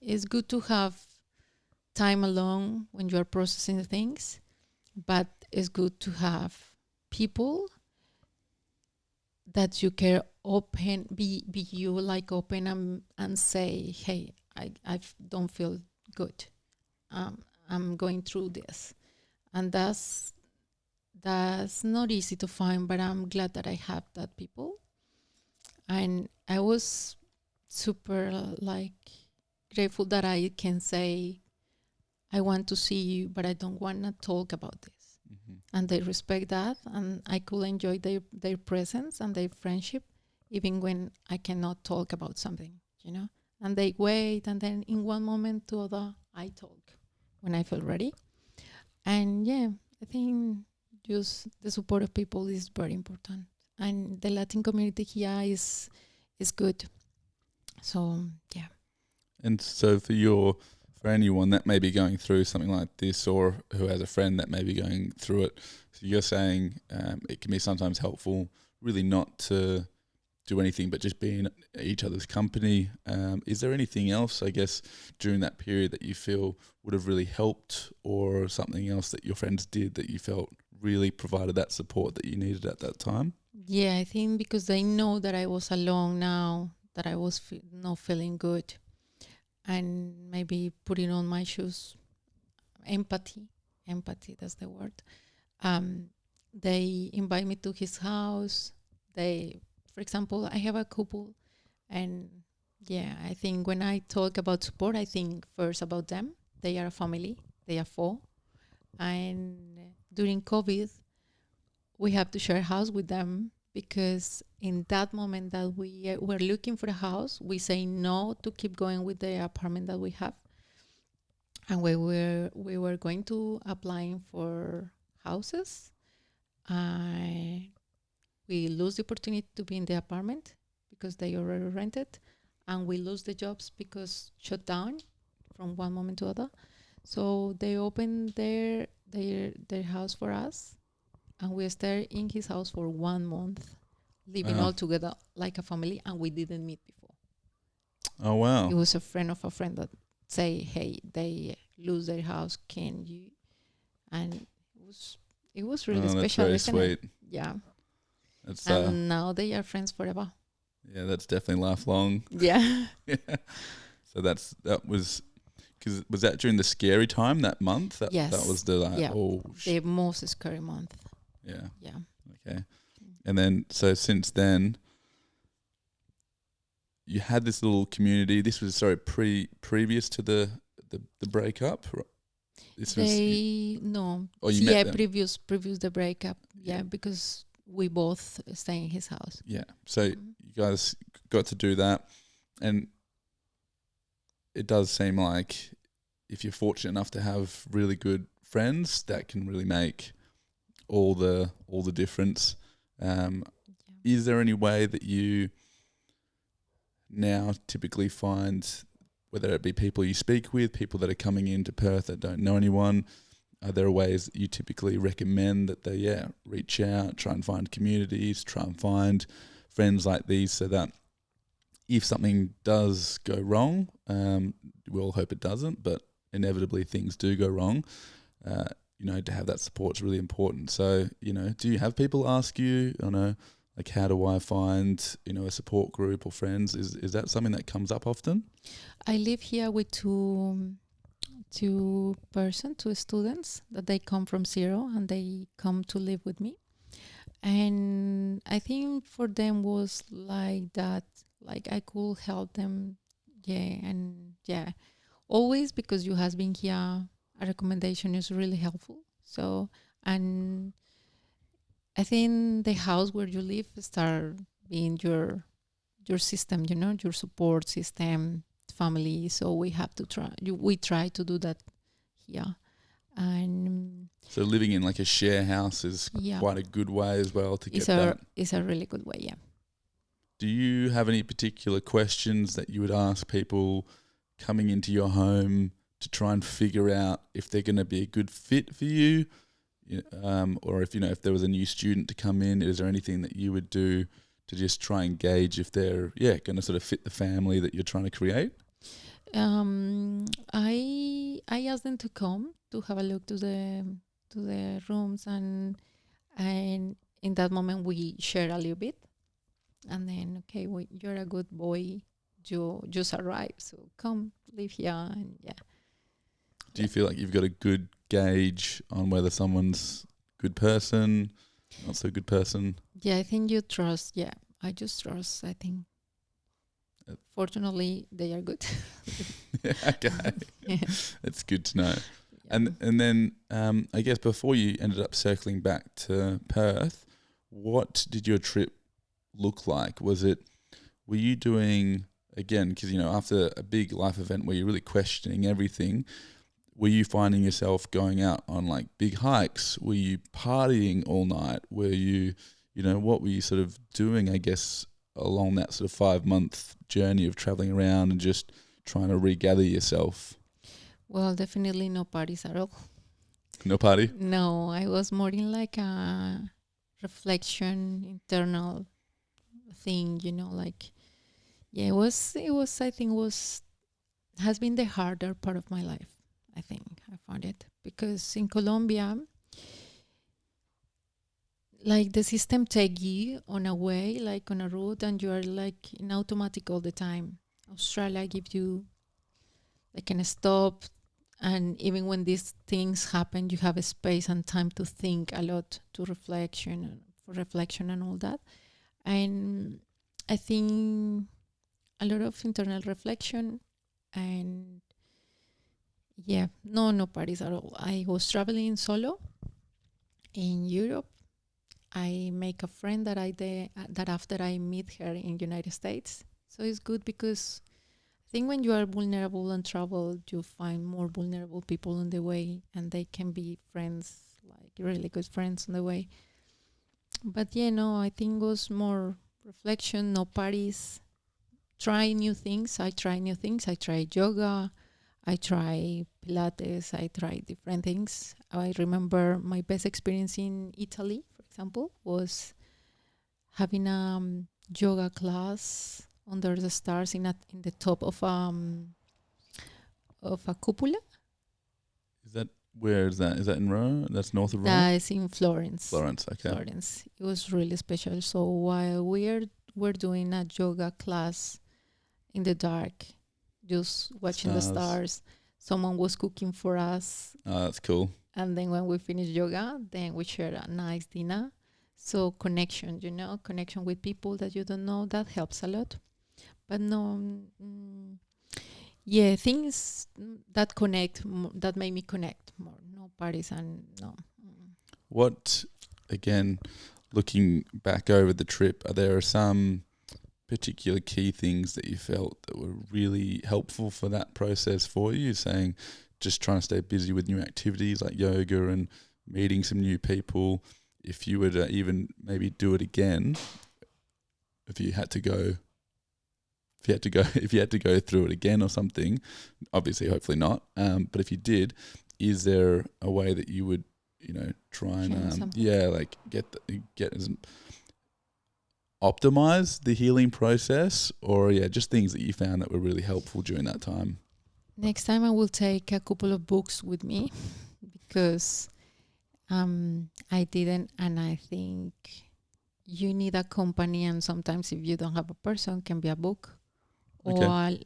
It's good to have time alone when you are processing things, but it's good to have people that you can be you, like open and say, hey, I don't feel good. I'm going through this. And that's not easy to find, but I'm glad that I have that people. And I was super grateful that I can say I want to see you, but I don't want to talk about this. Mm-hmm. And they respect that, and I could enjoy their presence and their friendship, even when I cannot talk about something, you know. And they wait, and then in one moment to other, I talk when I feel ready. And yeah, I think just the support of people is very important, and the Latin community here is good. So yeah. And so for anyone that may be going through something like this, or who has a friend that may be going through it, so you're saying it can be sometimes helpful really not to do anything but just be in each other's company. Is there anything else, I guess, during that period that you feel would have really helped, or something else that your friends did that you felt really provided that support that you needed at that time? Yeah, I think because they know that I was alone now, that I was not feeling good, and maybe putting on my shoes, empathy, that's the word. Um, they invite me to his house. They, for example, I have a couple, and yeah, I think when I talk about support, I think first about them. They are a family. They are four, and during COVID, we have to share a house with them because in that moment that we were looking for a house, we say no to keep going with the apartment that we have, and we were going to applying for houses. I We lose the opportunity to be in the apartment because they already rented, and we lose the jobs because shut down from one moment to other. So they opened their house for us, and we stayed in his house for 1 month, living Wow. all together like a family, and we didn't meet before. Oh, wow. It was a friend of a friend that say, "Hey, they lose their house. Can you?" And it was really That's special, very isn't it? sweet. Yeah. That's And now they are friends forever. yeah, that's definitely lifelong. Yeah. Yeah. So that was, because was that during the scary time that month? That Yes. was the like, Yeah. oh The most scary month. yeah. Yeah. Okay. And then so since then you had this little community. This was previous to the breakup. This was No. oh, you met Yeah, them. previous the breakup. Yeah, because we both stay in his house. Yeah. So you guys got to do that, and it does seem like if you're fortunate enough to have really good friends, that can really make all the difference. Is there any way that you now typically find, whether it be people you speak with, people that are coming into Perth that don't know anyone, are there ways that you typically recommend that they reach out, try and find communities, try and find friends like these, so that if something does go wrong, we all hope it doesn't, but inevitably things do go wrong, to have that support is really important. So, do you have people ask you, like, how do I find, a support group or friends? Is that something that comes up often? I live here with two students that they come from zero and they come to live with me. And I think for them was like that, like I could help them. Yeah. And yeah, always, because you has been here, a recommendation is really helpful. So, and I think the house where you live start being your system, your support system, family. So we have to we try to do that here. And So living in like a share house is quite a good way as well to get that. It's a really good way, yeah. Do you have any particular questions that you would ask people coming into your home to try and figure out if they're going to be a good fit for you? Or if there was a new student to come in, is there anything that you would do to just try and gauge if they're going to sort of fit the family that you're trying to create? I asked them to come to have a look to the rooms, and in that moment we share a little bit, and then you're a good boy, you just arrived, so come live here. And yeah. Do you feel like you've got a good gauge on whether someone's a good person, not so good person? Yeah, I think you trust. Yeah, I just trust, I think. Fortunately, they are good. Okay, Yeah. that's good to know. Yeah. And then I guess before you ended up circling back to Perth, what did your trip look like? Were you doing, again, because after a big life event where you're really questioning everything, were you finding yourself going out on like big hikes? Were you partying all night? Were you, what were you sort of doing, I guess, along that sort of 5-month journey of traveling around and just trying to regather yourself? Well, definitely no parties at all. No party? No, I was more in like a reflection, internal thing, like, yeah, it was, I think has been the harder part of my life. I think I found it because in Colombia, like the system take you on a way, like on a route, and you are like in automatic all the time. Australia give you like an stop, and even when these things happen, you have a space and time to think a lot, for reflection and all that. And I think a lot of internal reflection, and yeah, no parties at all. I was traveling solo in Europe. I make a friend that after I meet her in United States. So it's good because I think when you are vulnerable and travel, you find more vulnerable people on the way, and they can be friends, like really good friends on the way. But yeah, no, I think it was more reflection, no parties, try new things. I try new things. I try yoga. I try Pilates. I try different things. I remember my best experience in Italy, for example, was having a yoga class under the stars in the top of a cupola. Where is that? Is that in Rome? That's north of Rome? That is in Florence. Florence, okay. Florence. It was really special. So while we're doing a yoga class in the dark, just watching the stars, someone was cooking for us. Oh, that's cool. And then when we finished yoga, then we shared a nice dinner. So connection, connection with people that you don't know, that helps a lot. But no, yeah, things that connect, that make me connect more. No parties and no. What, again, looking back over the trip, are there some particular key things that you felt that were really helpful for that process for you? Saying just trying to stay busy with new activities like yoga and meeting some new people. If you were to even maybe do it again, if you had to go through it again or something, obviously, hopefully not. But if you did, is there a way that you would, try and get as optimize the healing process, or just things that you found that were really helpful during that time? Next time I will take a couple of books with me because I didn't, and I think you need a company, and sometimes if you don't have a person, can be a book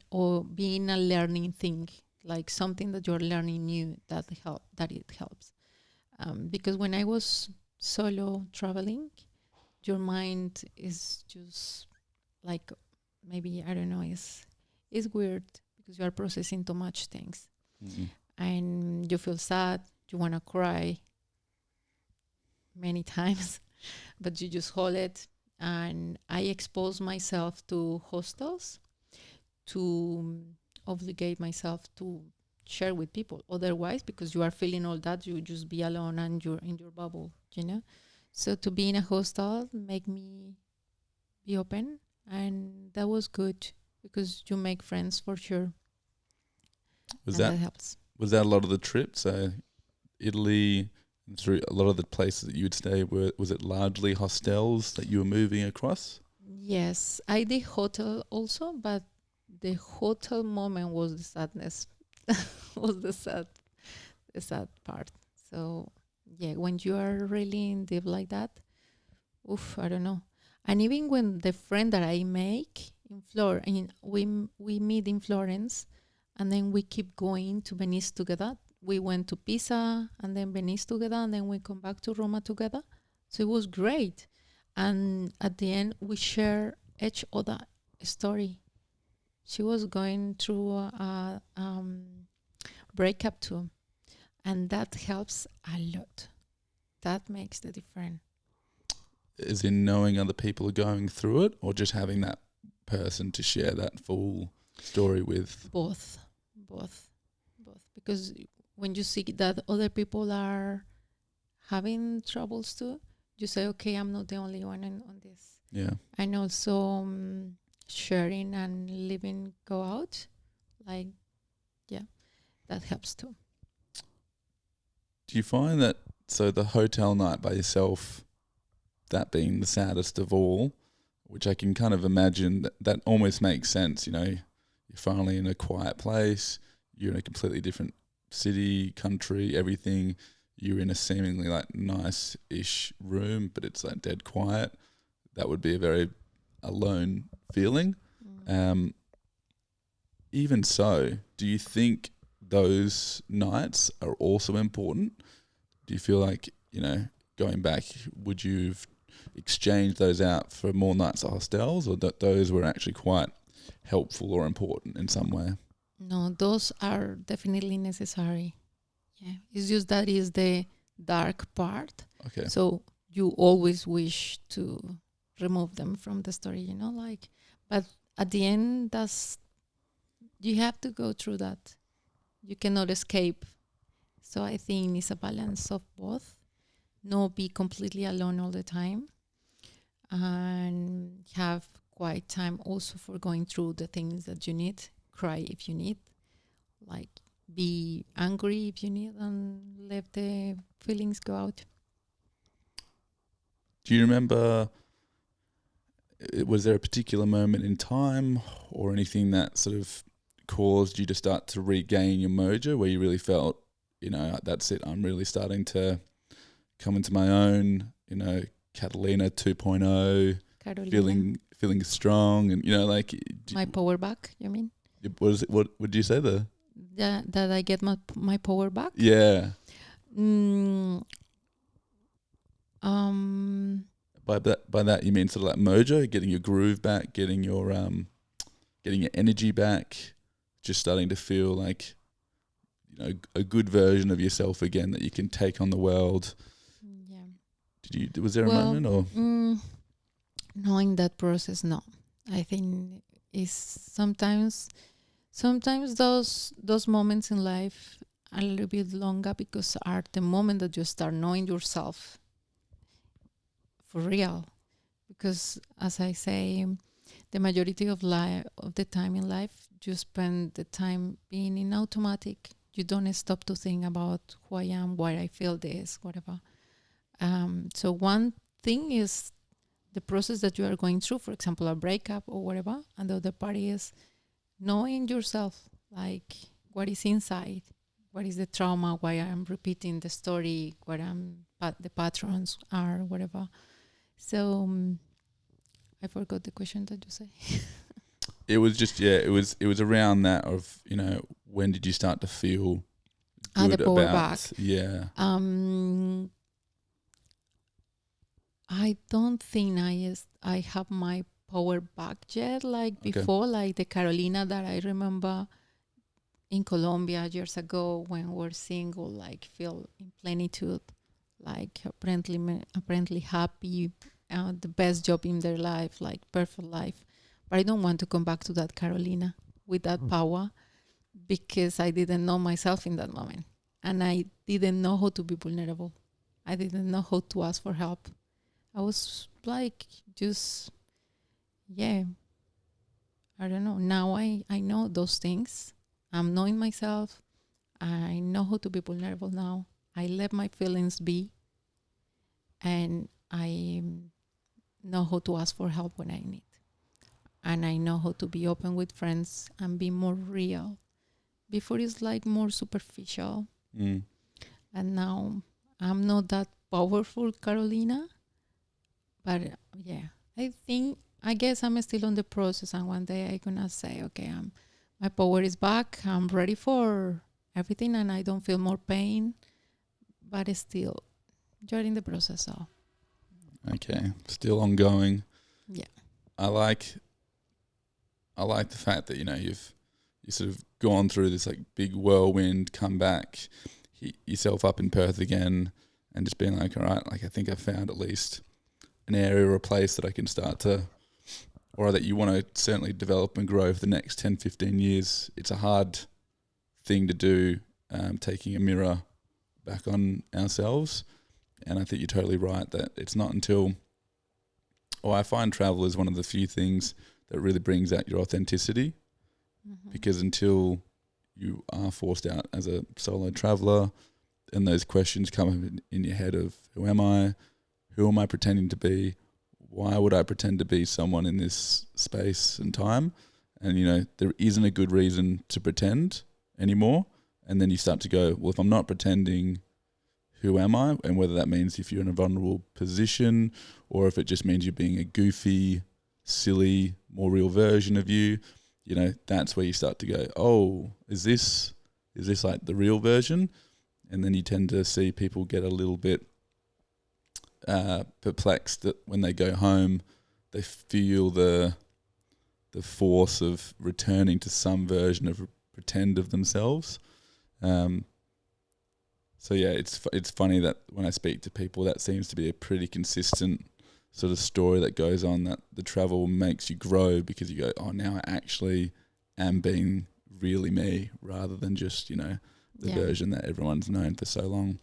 or being a learning thing, like something that you're learning new that it helps. Because when I was solo traveling, your mind is just like, maybe, I don't know, it's weird because you are processing too much things. Mm-hmm. And you feel sad, you want to cry many times, but you just hold it. And I expose myself to hostels to obligate myself to share with people. Otherwise, because you are feeling all that, you just be alone and you're in your bubble, So to be in a hostel make me be open, and that was good because you make friends for sure. That helps. Was that a lot of the trip? So Italy, through a lot of the places that you would stay, was it largely hostels that you were moving across? Yes, I did hotel also, but the hotel moment was the sadness, was the sad part. So yeah, when you are really in deep like that, I don't know. And even when the friend that I make in we meet in Florence, and then we keep going to Venice together. We went to Pisa and then Venice together, and then we come back to Roma together. So it was great. And at the end, we share each other story. She was going through a breakup too, and that helps a lot. That makes the difference. Is in knowing other people are going through it, or just having that person to share that full story with? Both. Because when you see that other people are having troubles too, you say, okay, I'm not the only one on this. Yeah. And also sharing and living go out, like, yeah, that helps too. Do you find that, so the hotel night by yourself, that being the saddest of all, which I can kind of imagine that almost makes sense, you know, you're finally in a quiet place, you're in a completely different city, country, everything, you're in a seemingly like nice-ish room, but it's like dead quiet. That would be a very alone feeling. Even so, do you think those nights are also important? Do you feel like, you know, going back, would you've exchanged those out for more nights at hostels, or that those were actually quite helpful or important in some way? No, those are definitely necessary. Yeah, it's just that is the dark part. Okay. So you always wish to remove them from the story, you know, like, but at the end, you have to go through that. You cannot escape. So I think it's a balance of both. Not be completely alone all the time, and have quiet time also for going through the things that you need. Cry if you need, like be angry if you need, and let the feelings go out. Do you remember, was there a particular moment in time or anything that sort of caused you to start to regain your mojo, where you really felt, you know, that's it, I'm really starting to come into my own, you know, Catalina 2.0, Carolina, feeling strong, and, you know, like my power back, you mean? What would you say there? That I get my power back? Yeah. Mm, By that you mean sort of like mojo, getting your groove back, getting your energy back, just starting to feel like, you know, a good version of yourself again that you can take on the world. yeah. Was there a moment, or? Knowing that process, no. I think is sometimes those moments in life are a little bit longer, because are the moment that you start knowing yourself for real. Because as I say, the majority of the time in life, you spend the time being in automatic. You don't stop to think about who I am, why I feel this, whatever. So one thing is the process that you are going through, for example, a breakup or whatever, and the other part is knowing yourself, like what is inside, what is the trauma, why I'm repeating the story, the patterns are, whatever. So I forgot the question that you say. It was just, it was around that of, you know, when did you start to feel good the power about back. Yeah. I don't think I have my power back yet, like before, like the Carolina that I remember in Colombia years ago when we're single, like feel in plenitude, like apparently happy, the best job in their life, like perfect life. But I don't want to come back to that Carolina with that power, because I didn't know myself in that moment, and I didn't know how to be vulnerable. I didn't know how to ask for help. I was like, just, yeah, I don't know. Now I know those things. I'm knowing myself. I know how to be vulnerable now. I let my feelings be. And I know how to ask for help when I need. And I know how to be open with friends and be more real. Before it's like more superficial. And now I'm not that powerful, Carolina. But yeah, I guess I'm still on the process, and one day I'm gonna say, okay, my power is back. I'm ready for everything, and I don't feel more pain. But it's still, you're in the process, so Okay, still ongoing. yeah. I like I like the fact that, you know, you sort of gone through this like big whirlwind, come back, hit yourself up in Perth again, and just being like, all right, like I think I've found at least an area or a place that I can start to, or that you want to certainly develop and grow for the next 10, 15 years. It's a hard thing to do, taking a mirror back on ourselves. And I think you're totally right that it's not until, or I find travel is one of the few things that really brings out your authenticity, because until you are forced out as a solo traveller and those questions come up in your head of who am I pretending to be, why would I pretend to be someone in this space and time? And, you know, there isn't a good reason to pretend anymore. And then you start to go, well, if I'm not pretending, who am I? And whether that means if you're in a vulnerable position or if it just means you're being a goofy, silly, more real version of you, you know, that's where you start to go, oh, is this like the real version? And then you tend to see people get a little bit perplexed that when they go home, they feel the force of returning to some version of pretend of themselves. So yeah, it's funny that when I speak to people, that seems to be a pretty consistent sort of story that goes on, that the travel makes you grow because you go, oh, now I actually am being really me rather than just, you know, the version that everyone's known for so long.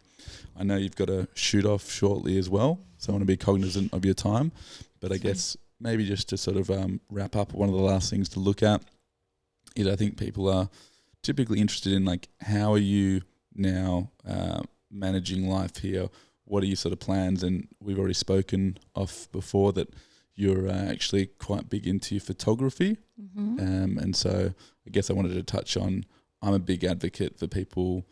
I know you've got a shoot off shortly as well, so I want to be cognizant of your time. But I guess maybe just to sort of wrap up, one of the last things to look at is I think people are typically interested in like, how are you now managing life here? What are your sort of plans? And we've already spoken off before that you're actually quite big into your photography. And so I guess I wanted to touch on, I'm a big advocate for people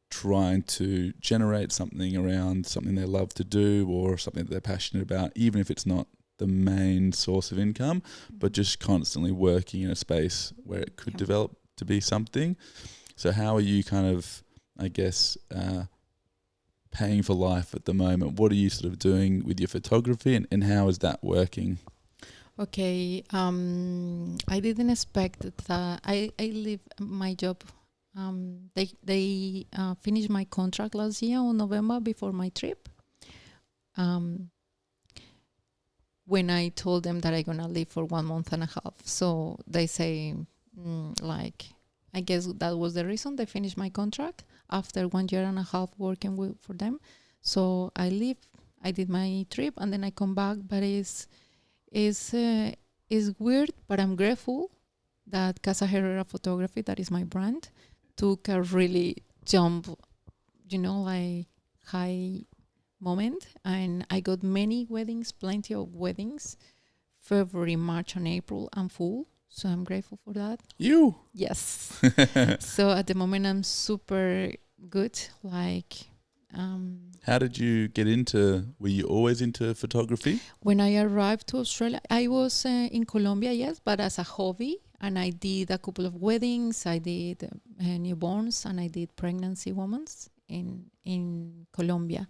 trying to generate something around something they love to do or something that they're passionate about, even if it's not the main source of income, but just constantly working in a space where it could develop to be something. So how are you kind of, I guess, paying for life at the moment? What are you sort of doing with your photography, and how is that working? Okay, I didn't expect that. I leave my job. They finished my contract last year on November before my trip. When I told them that I'm gonna leave for 1 month and a half, so they say like, I guess that was the reason they finished my contract after 1 year and a half working for them. So I leave. I did my trip and then I come back, but it's weird, but I'm grateful that Casa Herrera Photography, that is my brand, took a really jump, you know, like high moment. And I got many weddings, plenty of weddings, February, March, and April, and full. So I'm grateful for that. You? Yes. So at the moment, I'm super good. Like, how did you get into, were you always into photography? When I arrived to Australia, I was in Colombia, yes, but as a hobby. And I did a couple of weddings. I did newborns, and I did pregnancy women in Colombia.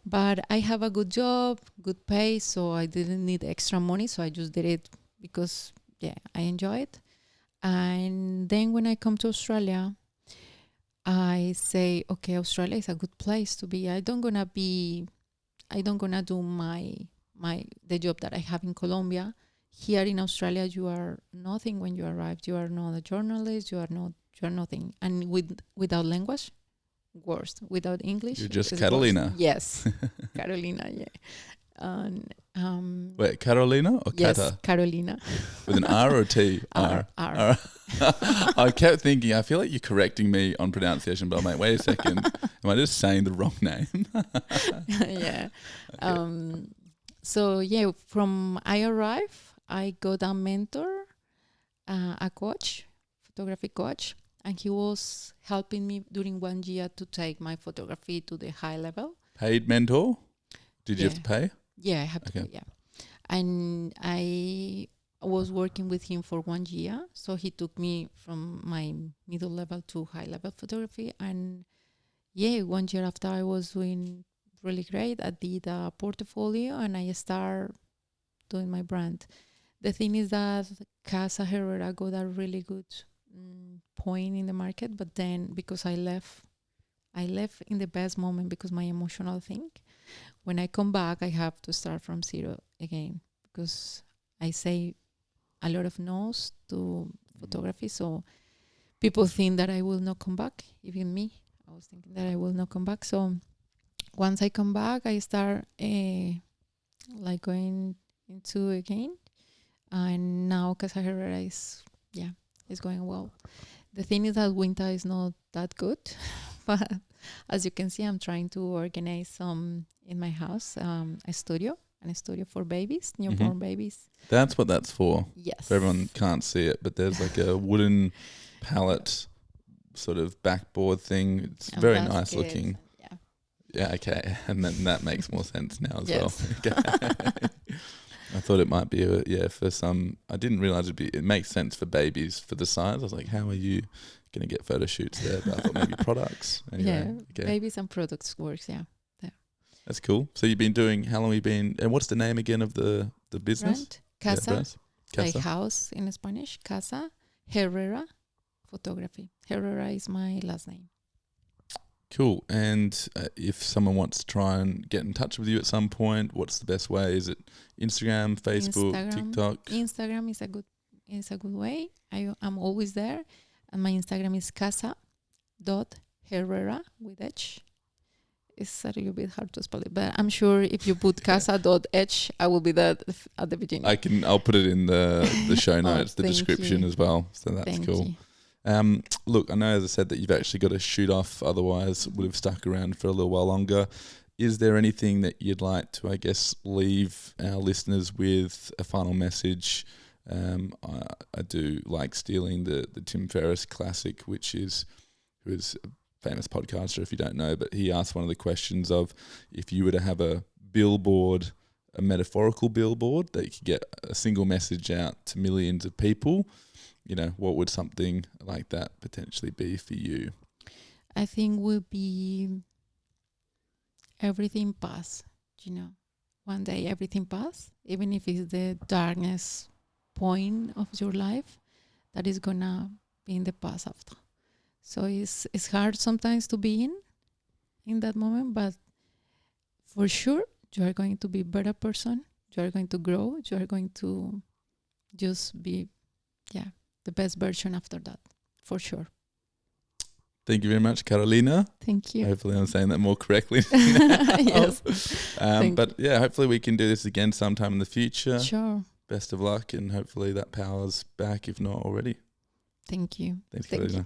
But I have a good job, good pay, so I didn't need extra money. So I just did it because, yeah, I enjoy it. And then when I come to Australia, I say, okay, Australia is a good place to be. I don't gonna do the job that I have in Colombia. Here in Australia, you are nothing when you arrive. You are not a journalist. You are nothing. And without language, worse. Without English, you're just Catalina. Worse. Yes, Carolina. Yeah. And wait, Carolina or yes, Cata? Carolina. With an R or T? R. I kept thinking, I feel like you're correcting me on pronunciation, but I'm like, wait a second, am I just saying the wrong name? Yeah. Okay. So yeah, from I arrive, I got a mentor, a coach, photography coach, and he was helping me during 1 year to take my photography to the high level. Paid mentor? Did you have to pay? Yeah, I had to pay, yeah. And I was working with him for 1 year. So he took me from my middle level to high level photography. And yeah, 1 year after I was doing really great, I did a portfolio and I started doing my brand. The thing is that Casa Herrera got a really good point in the market, but then because I left in the best moment because my emotional thing. When I come back, I have to start from zero again because I say a lot of no's to photography. So people think that I will not come back. Even me, I was thinking that I will not come back. So once I come back, I start like going into again. And now Casa Herrera is going well. The thing is that winter is not that good, but as you can see, I'm trying to organize some in my house, a studio for babies, newborn babies. That's what that's for. Yes. For everyone can't see it, but there's like a wooden pallet sort of backboard thing. It's And very baskets, nice looking. Yeah, okay. And then that makes more sense now as well. Okay. I thought it might be for some. I didn't realize it makes sense for babies for the size. I was like, how are you going to get photo shoots there? But I thought maybe products. Anyway, babies and products works. Yeah. That's cool. So you've been doing. How long have you been? And what's the name again of the business? Brand? Casa. Yeah, Like house in Spanish. Casa Herrera Photography. Herrera is my last name. Cool. And if someone wants to try and get in touch with you at some point, what's the best way? Is it Instagram, Facebook, TikTok? Instagram is a good way. I'm always there, and my Instagram is casa.herrera with H. It's a little bit hard to spell it, but I'm sure if you put casa.h, I will be there at the beginning. I'll put it in the show notes, the description as well. So that's cool. You. Look, I know, as I said, that you've actually got to shoot off, otherwise would have stuck around for a little while longer. Is there anything that you'd like to, I guess, leave our listeners with, a final message? I do like stealing the Tim Ferriss classic, who is a famous podcaster, if you don't know, but he asked one of the questions of, if you were to have a billboard, a metaphorical billboard that you could get a single message out to millions of people, what would something like that potentially be for you? I think will be everything pass, one day everything pass, even if it's the darkest point of your life, that is gonna be in the past after. So it's hard sometimes to be in that moment, but for sure you are going to be a better person, you are going to grow, you are going to just be the best version after that, for sure. Thank you very much, Carolina. Thank you. Hopefully I'm saying that more correctly. Yes. Hopefully we can do this again sometime in the future. Sure. Best of luck, and hopefully that power's back, if not already. Thank you. Thanks, Carolina.